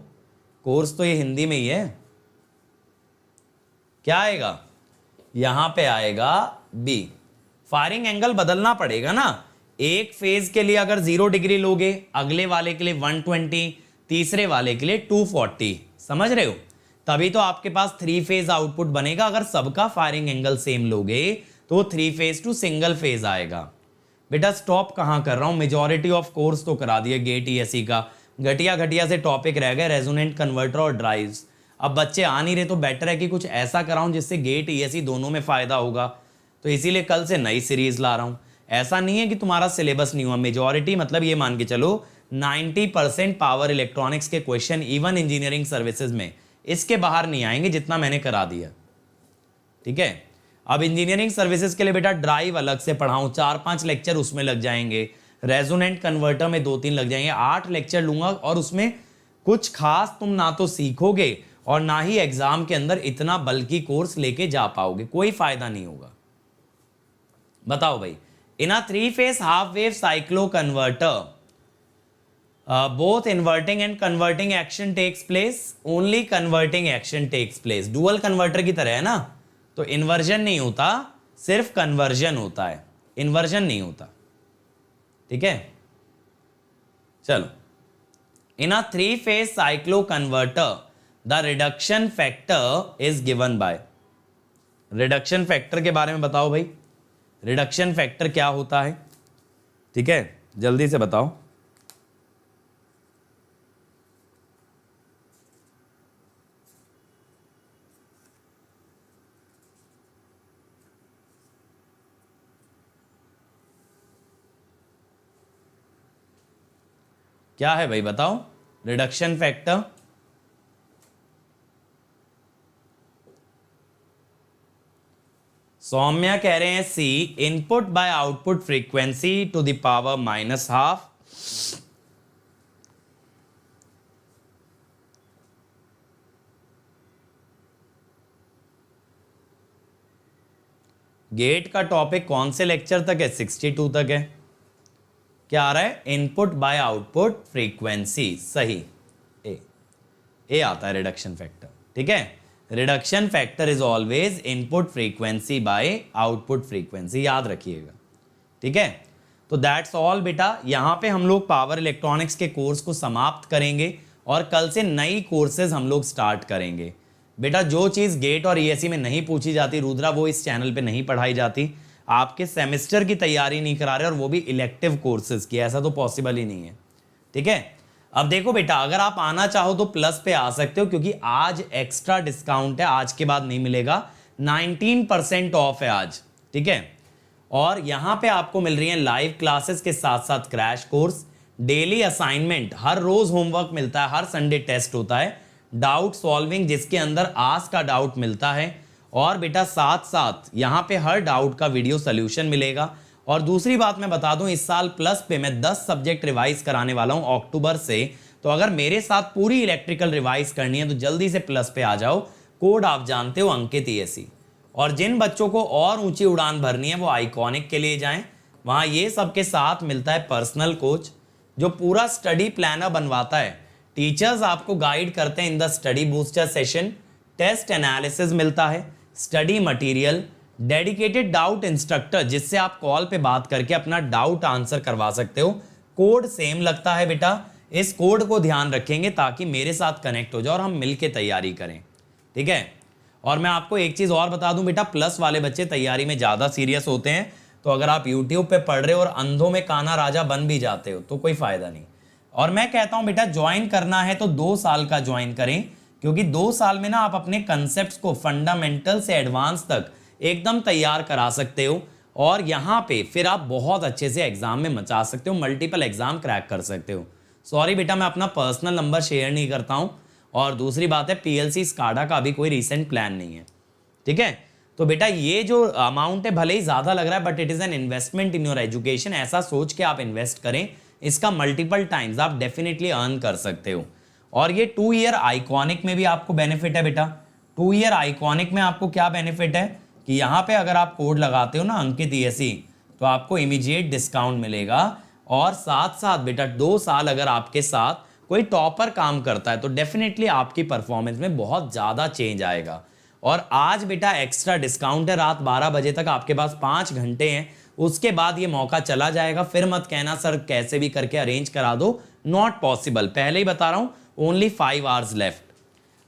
कोर्स तो ये हिंदी में ही है। क्या आएगा यहां पे? आएगा बी। फायरिंग एंगल बदलना पड़ेगा ना, एक फेज के लिए अगर 0 डिग्री लोगे, अगले वाले के लिए 120, तीसरे वाले के लिए 240, समझ रहे हो? तभी तो आपके पास थ्री फेज आउटपुट बनेगा। अगर सबका फायरिंग एंगल सेम लोगे तो three phase to single phase आएगा। बेटा स्टॉप कहां कर रहा हूं, मेजॉरिटी ऑफ कोर्स तो करा दिया गेट ईएसई का, घटिया घटिया से टॉपिक रह गए, रेजोनेंट कन्वर्टर और ड्राइव्स। अब बच्चे आ नहीं रहे तो बेटर है कि कुछ ऐसा कराऊं जिससे गेट ईएसई दोनों में फायदा होगा, तो इसीलिए कल से नई सीरीज ला रहा हूं। ऐसा नहीं है कि तुम्हारा सिलेबस नहीं हुआ, मेजॉरिटी मतलब ये मान के चलो 90% पावर इलेक्ट्रॉनिक्स के क्वेश्चन इवन इंजीनियरिंग सर्विसेज में इसके बाहर नहीं आएंगे जितना मैंने करा दिया। ठीक है, अब इंजीनियरिंग सर्विसेज के लिए बेटा ड्राइव अलग से पढ़ाऊं, 4-5 लेक्चर उसमें लग जाएंगे, रेजोनेंट कन्वर्टर में 2-3 लग जाएंगे, 8 लेक्चर लूंगा और उसमें कुछ खास तुम ना तो सीखोगे और ना ही एग्जाम के अंदर इतना बल्कि कोर्स लेके जा पाओगे, कोई फायदा नहीं होगा। बताओ भाई, in a three phase half wave cyclo converter both inverting and converting action takes place, only converting action takes place। Dual converter की तरह है ना, तो इन्वर्जन नहीं होता, सिर्फ कन्वर्जन होता है, इन्वर्जन नहीं होता। ठीक है, चलो। In a three phase cyclo converter the reduction factor is given by, reduction factor के बारे में बताओ भाई, रिडक्शन फैक्टर क्या होता है? ठीक है, जल्दी से बताओ। क्या है भाई बताओ रिडक्शन फैक्टर? सौम्या कह रहे हैं C, input by output frequency to the power -12। GATE का टॉपिक कौन से लेक्चर तक है? 62 तक है। क्या आ रहा है? इनपुट बाय आउटपुट फ्रीक्वेंसी, सही, ए आता है रिडक्शन फैक्टर। ठीक है, reduction factor is always input frequency by output frequency, याद रखिएगा। ठीक है, तो दैट्स ऑल बेटा। यहां पे हम लोग पावर इलेक्ट्रॉनिक्स के कोर्स को समाप्त करेंगे और कल से नई कोर्सेज हम लोग स्टार्ट करेंगे। बेटा जो चीज़ गेट और ईएसई में नहीं पूछी जाती रुद्रा, वो इस चैनल पे नहीं पढ़ाई जाती। आपके सेमेस्टर की तैयारी नहीं करा रहे और वो भी इलेक्टिव कोर्सेज की, ऐसा तो पॉसिबल ही नहीं है। ठीक है, अब देखो बेटा, अगर आप आना चाहो तो प्लस पे आ सकते हो, क्योंकि आज एक्स्ट्रा डिस्काउंट है, आज के बाद नहीं मिलेगा, 19% ऑफ है आज। ठीक है, और यहाँ पे आपको मिल रही है लाइव क्लासेस के साथ साथ क्रैश कोर्स, डेली असाइनमेंट, हर रोज होमवर्क मिलता है, हर संडे टेस्ट होता है, डाउट सॉल्विंग जिसके अंदर आज का डाउट मिलता है, और बेटा साथ साथ यहाँ पे हर डाउट का वीडियो सोल्यूशन मिलेगा। और दूसरी बात मैं बता दूं, इस साल प्लस पे मैं 10 सब्जेक्ट रिवाइज कराने वाला हूं अक्टूबर से, तो अगर मेरे साथ पूरी इलेक्ट्रिकल रिवाइज करनी है तो जल्दी से प्लस पे आ जाओ। कोड आप जानते हो, अंकित ईएसई। और जिन बच्चों को और ऊंची उड़ान भरनी है वो आइकॉनिक के लिए जाएं, वहां ये सबके साथ मिलता है पर्सनल कोच, जो पूरा स्टडी प्लानर बनवाता है। टीचर्स आपको गाइड करते हैं in the study booster session, test analysis मिलता है, study material, dedicated doubt instructor जिससे आप कॉल पे बात करके अपना डाउट आंसर करवा सकते हो। कोड सेम लगता है बेटा, इस कोड को ध्यान रखेंगे ताकि मेरे साथ कनेक्ट हो जाओ और हम मिलके तैयारी करें, ठीक है। और मैं आपको एक चीज़ और बता दूं बेटा, प्लस वाले बच्चे तैयारी में ज़्यादा सीरियस होते हैं, तो अगर आप यूट्यूब पे पढ़ रहे हो और अंधों में काना राजा बन भी जाते हो तो कोई फ़ायदा नहीं। और मैं कहता हूं बेटा ज्वाइन करना है तो 2 साल का ज्वाइन करें, क्योंकि 2 साल में ना आप अपने कंसेप्ट को फंडामेंटल से एडवांस तक एकदम तैयार करा सकते हो और यहाँ पे फिर आप बहुत अच्छे से एग्जाम में मचा सकते हो, मल्टीपल एग्जाम क्रैक कर सकते हो। सॉरी बेटा मैं अपना पर्सनल नंबर शेयर नहीं करता हूँ, और दूसरी बात है PLC स्काडा का अभी कोई रिसेंट प्लान नहीं है, ठीक है। तो बेटा ये जो अमाउंट है भले ही ज़्यादा लग रहा है but it is an investment in your education. ऐसा सोच के आप इन्वेस्ट करें, इसका मल्टीपल टाइम्स आप डेफिनेटली अर्न कर सकते हो। और ये 2 ईयर आइकॉनिक में भी आपको बेनिफिट है बेटा। 2 ईयर आइकॉनिक में आपको क्या बेनिफिट है कि यहाँ पे अगर आप कोड लगाते हो ना अंकित ESE, तो आपको इमीडिएट डिस्काउंट मिलेगा। और साथ साथ बेटा 2 साल अगर आपके साथ कोई टॉपर काम करता है तो डेफिनेटली आपकी परफॉर्मेंस में बहुत ज़्यादा चेंज आएगा। और आज बेटा एक्स्ट्रा डिस्काउंट है, रात 12 बजे तक आपके पास 5 घंटे हैं, उसके बाद ये मौका चला जाएगा। फिर मत कहना सर कैसे भी करके अरेंज करा दो, नॉट पॉसिबल, पहले ही बता रहा हूँ, only 5 hours left.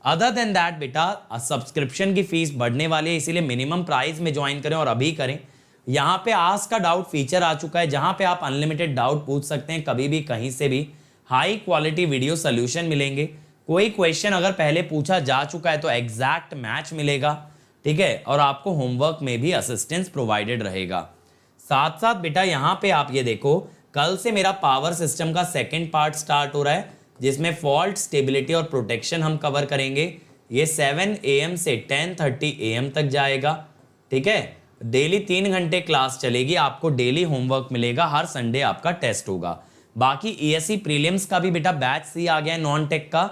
Other than that बेटा सब्सक्रिप्शन की फीस बढ़ने वाली है, इसीलिए मिनिमम प्राइस में ज्वाइन करें और अभी करें। यहाँ पे आस्क का डाउट फीचर आ चुका है, जहाँ पे आप अनलिमिटेड डाउट पूछ सकते हैं कभी भी कहीं से भी। हाई क्वालिटी वीडियो सोल्यूशन मिलेंगे, कोई क्वेश्चन अगर पहले पूछा जा चुका है तो एग्जैक्ट मैच मिलेगा, ठीक है। और आपको होमवर्क में भी असिस्टेंस प्रोवाइडेड रहेगा। साथ साथ बेटा यहाँ पे आप ये देखो, कल से मेरा पावर सिस्टम का सेकेंड पार्ट स्टार्ट हो रहा है, जिसमें फॉल्ट, स्टेबिलिटी और प्रोटेक्शन हम कवर करेंगे। ये 7 AM से 10:30 AM तक जाएगा, ठीक है। डेली 3 घंटे क्लास चलेगी, आपको डेली होमवर्क मिलेगा, हर संडे आपका टेस्ट होगा। बाकी ESE प्रीलिम्स का भी बेटा बैच C आ गया है नॉन टेक का,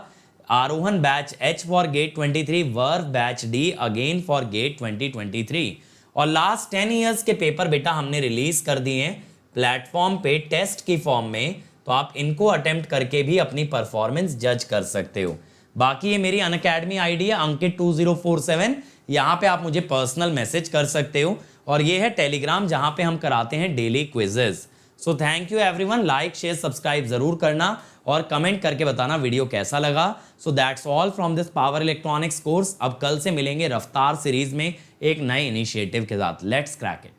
Arohan batch H for GATE 23, verve batch D again for GATE 2023। और लास्ट 10 ईयर्स के पेपर बेटा हमने रिलीज कर दिए हैं प्लेटफॉर्म पे टेस्ट की फॉर्म में, तो आप इनको अटेम्प्ट करके भी अपनी परफॉर्मेंस जज कर सकते हो। बाकी ये मेरी अनअकैडमी आईडी है अंकित 2047, यहाँ पे आप मुझे पर्सनल मैसेज कर सकते हो। और ये है टेलीग्राम जहाँ पे हम कराते हैं daily quizzes. So thank you everyone, like share subscribe जरूर करना और कमेंट करके बताना वीडियो कैसा लगा। So that's all from this power electronics course. अब कल से मिलेंगे रफ्तार सीरीज में एक नए इनिशिएटिव के साथ। Let's crack it.